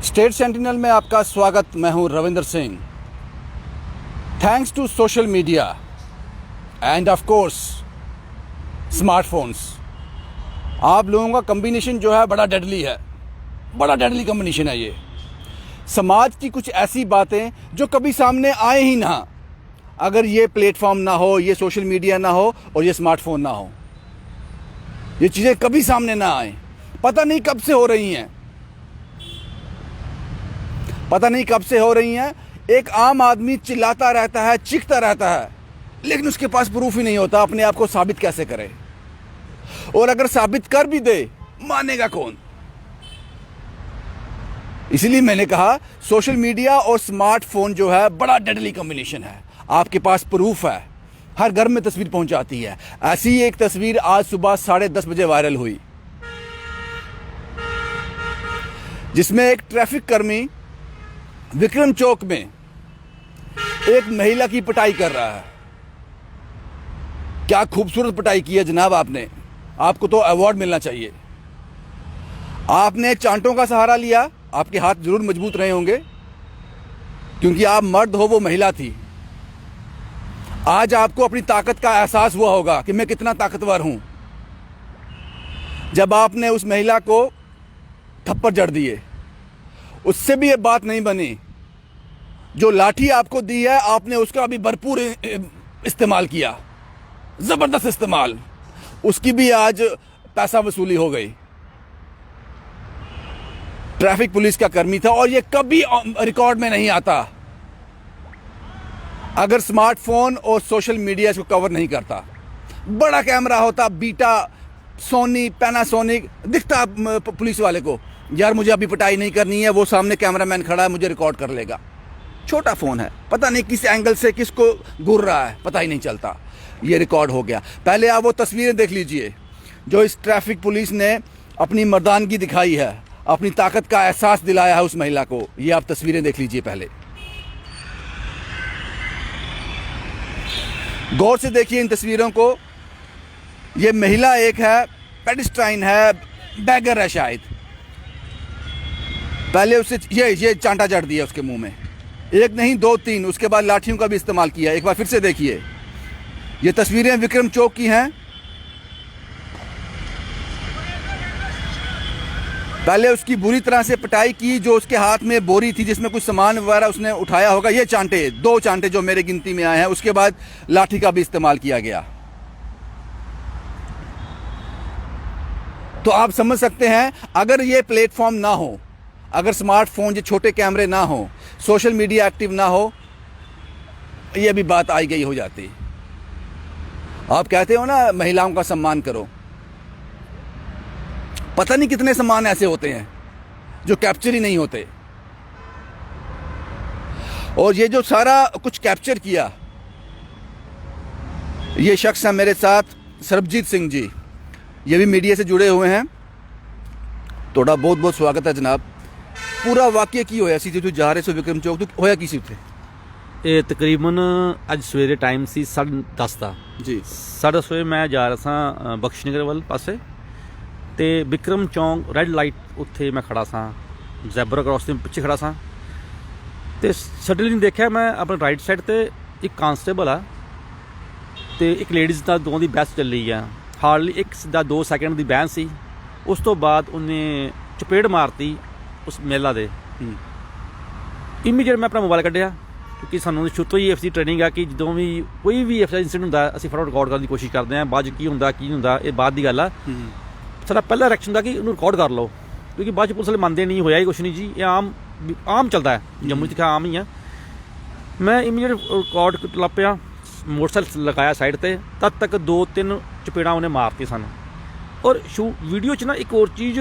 State sentinel में आपका स्वागत। मैं हूं Ravinder Singh. Thanks to social media and of course smartphones, आप लोगों का कॉम्बिनेशन जो है बड़ा डेडली है, बड़ा डेडली कॉम्बिनेशन है ये। समाज की कुछ ऐसी बातें जो कभी सामने आए ही ना, अगर ये प्लेटफॉर्म ना हो, ये सोशल मीडिया ना हो और ये स्मार्टफोन ना हो, ये चीज़ें कभी सामने ना आए। पता नहीं कब से हो रही हैं, पता नहीं कब से हो रही हैं। एक आम आदमी चिल्लाता रहता है, चीखता रहता है, लेकिन उसके पास प्रूफ ही नहीं होता। अपने आप को साबित कैसे करे? और अगर साबित कर भी दे, मानेगा कौन? इसलिए मैंने कहा सोशल मीडिया और स्मार्टफोन जो है बड़ा डेडली कॉम्बिनेशन है। आपके पास प्रूफ है, हर घर में तस्वीर पहुंच जाती है। ऐसी एक तस्वीर आज सुबह 10:30 बजे वायरल हुई, जिसमें एक ट्रैफिक कर्मी विक्रम चौक में एक महिला की पिटाई कर रहा है। क्या खूबसूरत पिटाई की है जनाब आपने, आपको तो अवार्ड मिलना चाहिए। आपने चांटों का सहारा लिया, आपके हाथ जरूर मजबूत रहे होंगे क्योंकि आप मर्द हो, वो महिला थी। आज आपको अपनी ताकत का एहसास हुआ होगा कि मैं कितना ताकतवर हूं, जब आपने उस महिला को थप्पड़ जड़ दिए। उससे भी ये बात नहीं बनी, जो लाठी आपको दी है आपने उसका भी भरपूर इस्तेमाल किया, जबरदस्त इस्तेमाल। उसकी भी आज पैसा वसूली हो गई। ट्रैफिक पुलिस का कर्मी था और ये कभी रिकॉर्ड में नहीं आता अगर स्मार्टफोन और सोशल मीडिया इसको कवर नहीं करता। बड़ा कैमरा होता, बीटा, सोनी, पैनासोनिक, दिखता पुलिस वाले को यार मुझे अभी पिटाई नहीं करनी है, वो सामने कैमरामैन खड़ा है, मुझे रिकॉर्ड कर लेगा। छोटा फ़ोन है, पता नहीं किस एंगल से किसको घूर रहा है, पता ही नहीं चलता, ये रिकॉर्ड हो गया। पहले आप वो तस्वीरें देख लीजिए जो इस ट्रैफिक पुलिस ने अपनी मर्दानगी दिखाई है, अपनी ताकत का एहसास दिलाया है उस महिला को। ये आप तस्वीरें देख लीजिए पहले, गौर से देखिए इन तस्वीरों को। ये महिला एक है, पेडिस्ट्राइन है, बैगर है शायद। पहले उसे ये चांटा जड़ दिया उसके मुंह में, एक नहीं दो तीन, उसके बाद लाठियों का भी इस्तेमाल किया। एक बार फिर से देखिए, ये तस्वीरें विक्रम चौक की हैं। पहले उसकी बुरी तरह से पिटाई की, जो उसके हाथ में बोरी थी जिसमें कुछ सामान वगैरह उसने उठाया होगा। ये चांटे, 2 चांटे जो मेरे गिनती में आए हैं। उसके बाद लाठी का भी इस्तेमाल किया गया। तो आप समझ सकते हैं, अगर ये प्लेटफॉर्म ना हो, अगर स्मार्टफोन, ये छोटे कैमरे ना हो, सोशल मीडिया एक्टिव ना हो, ये भी बात आई गई हो जाती। आप कहते हो ना महिलाओं का सम्मान करो, पता नहीं कितने सम्मान ऐसे होते हैं जो कैप्चर ही नहीं होते। और ये जो सारा कुछ कैप्चर किया, ये शख्स है मेरे साथ, सरबजीत सिंह जी, ये भी मीडिया से जुड़े हुए हैं। थोड़ा बहुत बहुत स्वागत है जनाब। पूरा वाक्य की होया सी जो जा रहे सो विक्रम चौक, तो होया की सी उत्थे? ਇਹ ਤਕਰੀਬਨ ਅੱਜ ਸਵੇਰੇ ਟਾਈਮ ਸੀ 10:30 ਦਾ ਜੀ। 10:30 ਵਜੇ ਮੈਂ ਜਾ ਰਿਹਾ ਸਾਂ ਬਖਸ਼ਨਗਰ ਵੱਲ ਪਾਸੇ, ਤੇ ਵਿਕਰਮ ਚੌਂਕ ਰੈੱਡ ਲਾਈਟ ਉੱਥੇ ਮੈਂ ਖੜਾ ਸਾਂ, ਜ਼ੈਬਰਾ ਕ੍ਰਾਸ ਦੇ ਪਿੱਛੇ ਖੜਾ ਸਾਂ, ਤੇ ਸਡਨਲੀ ਦੇਖਿਆ ਮੈਂ ਆਪਣੇ ਰਾਈਟ ਸਾਈਡ ਤੇ ਇੱਕ ਕਾਂਸਟੇਬਲ ਆ ਤੇ ਇੱਕ ਲੇਡੀਜ਼ ਦਾ, ਦੋਵਾਂ ਦੀ ਬਹਿਸ ਚੱਲੀ ਆ। ਹਾਰਡਲੀ 1 ਸੈਕਿੰਡ ਦੀ ਬਹਿਸ ਸੀ। ਉਸ ਤੋਂ ਬਾਅਦ ਉਹਨੇ ਚਪੇੜ ਮਾਰਤੀ ਉਸ ਮਹਿਲਾ ਦੇ। ਇਮੀਡੀਏਟ ਮੈਂ ਆਪਣਾ ਮੋਬਾਈਲ ਕੱਢਿਆ, ਕਿਉਂਕਿ ਸਾਨੂੰ ਸ਼ੁਰੂ ਤੋਂ ਹੀ ਐਫਸੀ ਟ੍ਰੇਨਿੰਗ ਆ ਕਿ ਜਦੋਂ ਵੀ ਕੋਈ ਵੀ ਐਫਸੀ ਇੰਸੀਡੈਂਟ ਹੁੰਦਾ ਅਸੀਂ ਫਟਾਫਟ ਰਿਕਾਰਡ ਕਰਨ ਦੀ ਕੋਸ਼ਿਸ਼ ਕਰਦੇ ਹਾਂ। ਬਾਅਦ 'ਚ ਕੀ ਹੁੰਦਾ ਕੀ ਨਹੀਂ ਹੁੰਦਾ ਇਹ ਬਾਅਦ ਦੀ ਗੱਲ ਆ। ਸਾਡਾ ਪਹਿਲਾ ਰਿਐਕਸ਼ਨ ਹੁੰਦਾ ਕਿ ਉਹਨੂੰ ਰਿਕਾਰਡ ਕਰ ਲਓ, ਕਿਉਂਕਿ ਬਾਅਦ 'ਚ ਪੁਲਿਸ ਵਾਲੇ ਮੰਨਦੇ ਨਹੀਂ, ਹੋਇਆ ਹੀ ਕੁਛ ਨਹੀਂ ਜੀ, ਇਹ ਆਮ ਚੱਲਦਾ ਹੈ ਜੰਮੂ 'ਚ, ਆਮ ਹੀ ਆ। ਮੈਂ ਇਮੀਡੀਏਟ ਰਿਕਾਰਡ ਲੱਗ ਪਿਆ, ਮੋਟਰਸਾਈਕਲ ਲਗਾਇਆ ਸਾਈਡ 'ਤੇ। ਤਦ ਤੱਕ 2-3 ਚਪੇੜਾਂ ਉਹਨੇ ਮਾਰਤੀ ਸਾਨੂੰ। ਔਰ ਵੀਡੀਓ 'ਚ ਨਾ ਇੱਕ ਹੋਰ ਚੀਜ਼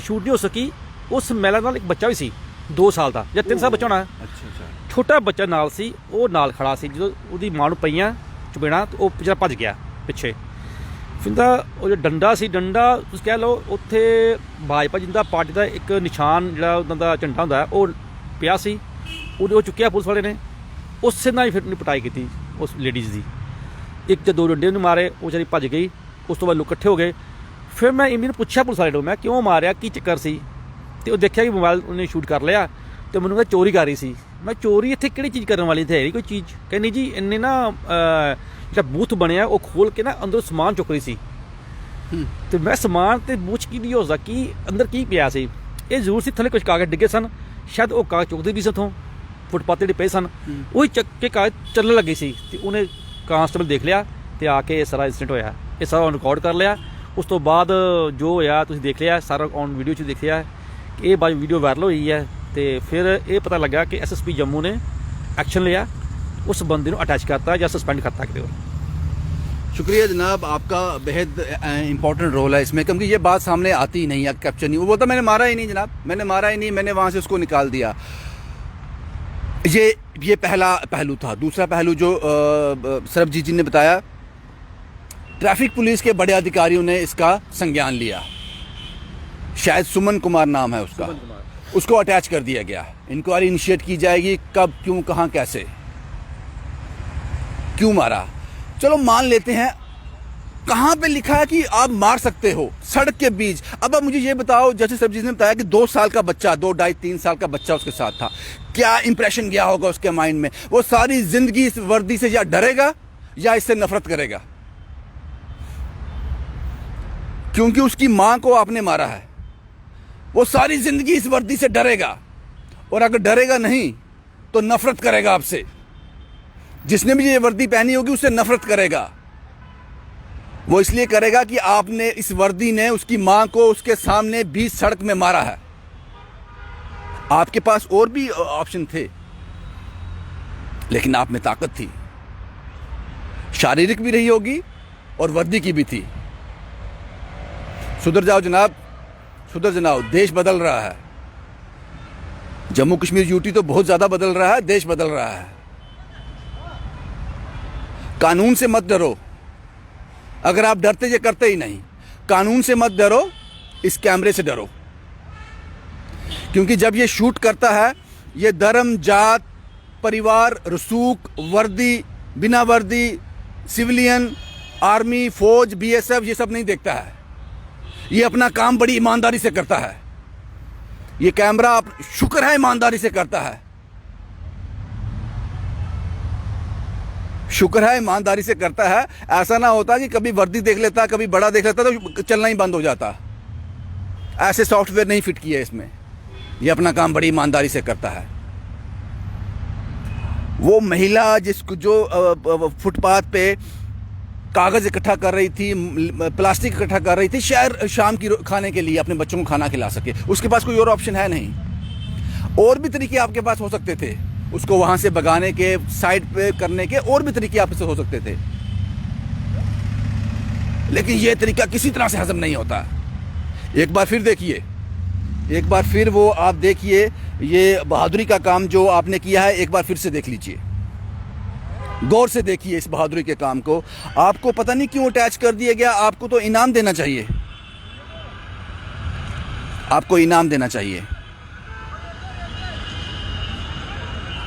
ਸ਼ੂਟ ਨਹੀਂ ਹੋ ਸਕੀ, ਉਸ ਮਹਿਲਾ ਨਾਲ ਇੱਕ ਬੱਚਾ ਵੀ ਸੀ 2 ਸਾਲ ਦਾ ਜਾਂ 3 ਸਾਲ ਬੱਚਾ ਹੋਣਾ। ਛੋਟਾ ਬੱਚਾ ਨਾਲ ਸੀ, ਉਹ ਨਾਲ ਖੜਾ ਸੀ। ਜਦੋਂ ਉਹਦੀ ਮਾਂ ਨੂੰ ਪਈਆਂ ਚਪੇੜਾਂ, ਉਹ ਜਿਹੜਾ ਭੱਜ ਗਿਆ ਪਿੱਛੇ। ਫਿਰ ਤਾਂ ਉਹ ਜਿਹੜਾ ਡੰਡਾ ਸੀ, ਡੰਡਾ ਤੁਸੀਂ ਕਹਿ ਲਓ, ਉੱਥੇ ਭਾਜਪਾ ਜਿੰਦਾ ਪਾਰਟੀ ਦਾ ਇੱਕ ਨਿਸ਼ਾਨ ਜਿਹੜਾ ਉਹਨਾਂ ਦਾ ਝੰਡਾ ਹੁੰਦਾ ਉਹ ਪਿਆ ਸੀ, ਉਹ ਚੁੱਕਿਆ ਪੁਲਿਸ ਵਾਲੇ ਨੇ। ਉਸੇ ਨਾਲ ਹੀ ਫਿਰ ਉਹਨੇ ਪਿਟਾਈ ਕੀਤੀ ਉਸ ਲੇਡੀਜ਼ ਦੀ। 1 ਜਾਂ 2 ਡੰਡੇ ਉਹਨੂੰ ਮਾਰੇ, ਉਹ ਵਿਚਾਰੀ ਭੱਜ ਗਈ। ਉਸ ਤੋਂ ਬਾਅਦ ਲੋਕ ਇਕੱਠੇ ਹੋ ਗਏ। ਫਿਰ ਮੈਂ ਇਮੀਡੀਏਟ ਪੁੱਛਿਆ ਪੁਲਿਸ ਵਾਲੇ ਨੂੰ, ਮੈਂ ਕਿਉਂ ਮਾਰਿਆ, ਕੀ ਚੱਕਰ ਸੀ? ਤੇ ਉਹ ਦੇਖਿਆ ਕਿ ਮੋਬਾਈਲ ਉਹਨੇ ਸ਼ੂਟ ਕਰ ਲਿਆ ਤੇ ਮੈਨੂੰ ਕਹਿੰਦਾ ਚੋਰੀ ਕਰ ਰਹੀ ਸੀ। ਮੈਂ ਚੋਰੀ ਇੱਥੇ ਕਿਹੜੀ ਚੀਜ਼ ਕਰਨ ਵਾਲੀ, ਇੱਥੇ ਹੈ ਨਹੀਂ ਕੋਈ ਚੀਜ਼। ਕਹਿੰਦੀ ਜੀ ਇਹਨੇ ਨਾ ਜਿਹੜਾ ਬੂਥ ਬਣਿਆ ਉਹ ਖੋਲ ਕੇ ਨਾ ਅੰਦਰੋਂ ਸਮਾਨ ਚੁੱਕ ਰਹੀ ਸੀ। ਤੇ ਮੈਂ ਸਮਾਨ ਤੇ ਬੂਥ ਕੀ ਨਹੀਂ ਹੋ ਸਕਦਾ, ਕੀ ਅੰਦਰ ਕੀ ਪਿਆ ਸੀ। ਇਹ ਜ਼ਰੂਰ ਸੀ ਥੱਲੇ ਕੁਝ ਕਾਗਜ਼ ਡਿੱਗੇ ਸਨ, ਸ਼ਾਇਦ ਉਹ ਕਾਗਜ਼ ਚੁੱਕਦੇ ਵੀ ਸੀ ਉੱਥੋਂ, ਫੁੱਟਪਾਥ ਜਿਹੜੇ ਪਏ ਸਨ ਉਹੀ ਚੱਕ ਕੇ ਕਾਗਜ਼ ਚੱਲਣ ਲੱਗੇ ਸੀ। ਤੇ ਉਹਨੇ ਕਾਂਸਟੇਬਲ ਦੇਖ ਲਿਆ ਤੇ ਆ ਕੇ ਇਹ ਸਾਰਾ ਇੰਸੀਡੈਂਟ ਹੋਇਆ। ਇਹ ਸਾਰਾ ਰਿਕਾਰਡ ਕਰ ਲਿਆ। ਉਸ ਤੋਂ ਬਾਅਦ ਜੋ ਹੋਇਆ ਤੁਸੀਂ ਦੇਖ ਲਿਆ, ਸਾਰਾ ਔਨ ਵੀਡੀਓ 'ਚ ਦੇਖਿਆ ਕਿ ਇਹ ਬਾਅਦ ਵੀਡੀਓ ਵਾਇਰਲ ਹੋਈ ਹੈ। ਤੇ ਫਿਰ ਇਹ ਪਤਾ ਲੱਗਾ ਕਿ SSP ਜੰਮੂ ਨੇ एक्शन लिया, उस बंदे को अटैच करता या सस्पेंड करता किसी और। शुक्रिया जनाब, आपका बेहद इंपॉर्टेंट रोल है इसमें, क्योंकि ये बात सामने आती ही नहीं है, कैप्चर नहीं। वो बोलता मैंने मारा ही नहीं जनाब, मैंने मारा ही नहीं, मैंने वहाँ से उसको निकाल दिया। ये पहला पहलू था। दूसरा पहलू जो सरबजीत जी ने बताया, ट्रैफिक पुलिस के बड़े अधिकारियों ने इसका संज्ञान लिया। शायद सुमन कुमार नाम है उसका, उसको अटैच कर दिया गया। इंक्वायरी इनिशिएट की जाएगी, कब, क्यों, कहाँ, कैसे, क्यों मारा। चलो मान लेते हैं, कहाँ पे लिखा है कि आप मार सकते हो सड़क के बीच। अब आप मुझे ये बताओ, जैसे सरबजीत ने बताया कि 2 साल का बच्चा, 2, 2.5, 3 साल का बच्चा उसके साथ था, क्या इंप्रेशन गया होगा उसके माइंड में। वो सारी जिंदगी इस वर्दी से या डरेगा या इससे नफरत करेगा, क्योंकि उसकी मां को आपने मारा है। वो सारी जिंदगी इस वर्दी से डरेगा, और अगर डरेगा नहीं तो नफरत करेगा आपसे। जिसने भी ये वर्दी पहनी होगी उससे नफरत करेगा। वो इसलिए करेगा कि आपने, इस वर्दी ने उसकी मां को उसके सामने बीच सड़क में मारा है। आपके पास और भी ऑप्शन थे, लेकिन आप में ताकत थी, शारीरिक भी रही होगी और वर्दी की भी थी। सुधर जाओ जनाब, सुधर जाओ। देश बदल रहा है, जम्मू कश्मीर यूटी तो बहुत ज्यादा बदल रहा है, देश बदल रहा है। कानून से मत डरो। अगर आप डरते ये करते ही नहीं। कानून से मत डरो, इस कैमरे से डरो। क्योंकि जब ये शूट करता है, ये धर्म, जात, परिवार, रसूख, वर्दी, बिना वर्दी, सिविलियन, आर्मी, फौज, BSF ये सब नहीं देखता है। ये अपना काम बड़ी ईमानदारी से करता है। ये कैमरा, आप शुक्र है, ईमानदारी से करता है। शुक्र है ईमानदारी से करता है। ऐसा ना होता कि कभी वर्दी देख लेता, कभी बड़ा देख लेता तो चलना ही बंद हो जाता। ऐसे सॉफ्टवेयर नहीं फिट किया इसमें। ये अपना काम बड़ी ईमानदारी से करता है। वो महिला जिसको, जो फुटपाथ पे कागज इकट्ठा कर रही थी, प्लास्टिक इकट्ठा कर रही थी, शायद शाम की खाने के लिए अपने बच्चों को खाना खिला सके, उसके पास कोई और ऑप्शन है नहीं। और भी तरीके आपके पास हो सकते थे, उसको वहां से भगाने के, साइड पे करने के, और भी तरीके आपसे हो सकते थे, लेकिन यह तरीका किसी तरह से हजम नहीं होता। एक बार फिर देखिए, एक बार फिर वो आप देखिए, ये बहादुरी का काम जो आपने किया है, एक बार फिर से देख लीजिए, गौर से देखिए इस बहादुरी के काम को। आपको पता नहीं क्यों अटैच कर दिया गया। आपको तो इनाम देना चाहिए, आपको इनाम देना चाहिए,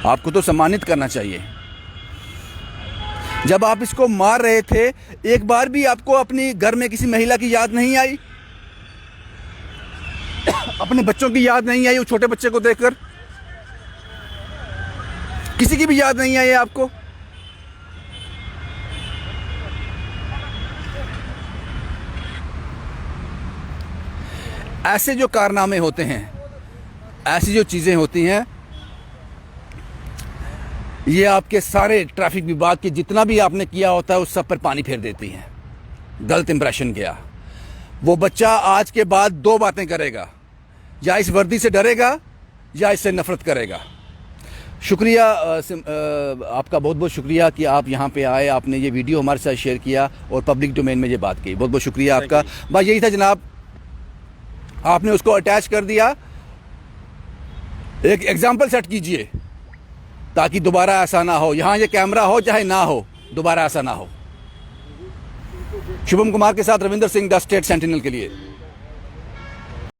आपको तो सम्मानित करना चाहिए। जब आप इसको मार रहे थे, एक बार भी आपको अपनी घर में किसी महिला की याद नहीं आई? अपने बच्चों की याद नहीं आई? वो छोटे बच्चे को देखकर किसी की भी याद नहीं आई आपको? ऐसे जो कारनामे होते हैं, ऐसी जो चीजें होती हैं, ये आपके सारे ट्रैफिक विभाग की जितना भी आपने किया होता है उस सब पर पानी फेर देती हैं। गलत इंप्रेशन गया। वो बच्चा आज के बाद 2 बातें करेगा, या इस वर्दी से डरेगा या इससे नफरत करेगा। शुक्रिया, आपका बहुत बहुत शुक्रिया कि आप यहाँ पे आए, आपने ये वीडियो हमारे साथ शेयर किया और पब्लिक डोमेन में ये बात की। बहुत बहुत शुक्रिया आपका। बस यही था जनाब, आपने उसको अटैच कर दिया। एक एग्जाम्पल सेट कीजिए ताकि दोबारा ऐसा ना हो। यहाँ ये कैमरा हो चाहे ना हो, दोबारा ऐसा ना हो। शुभम कुमार के साथ Ravinder Singh, the state sentinel के लिए।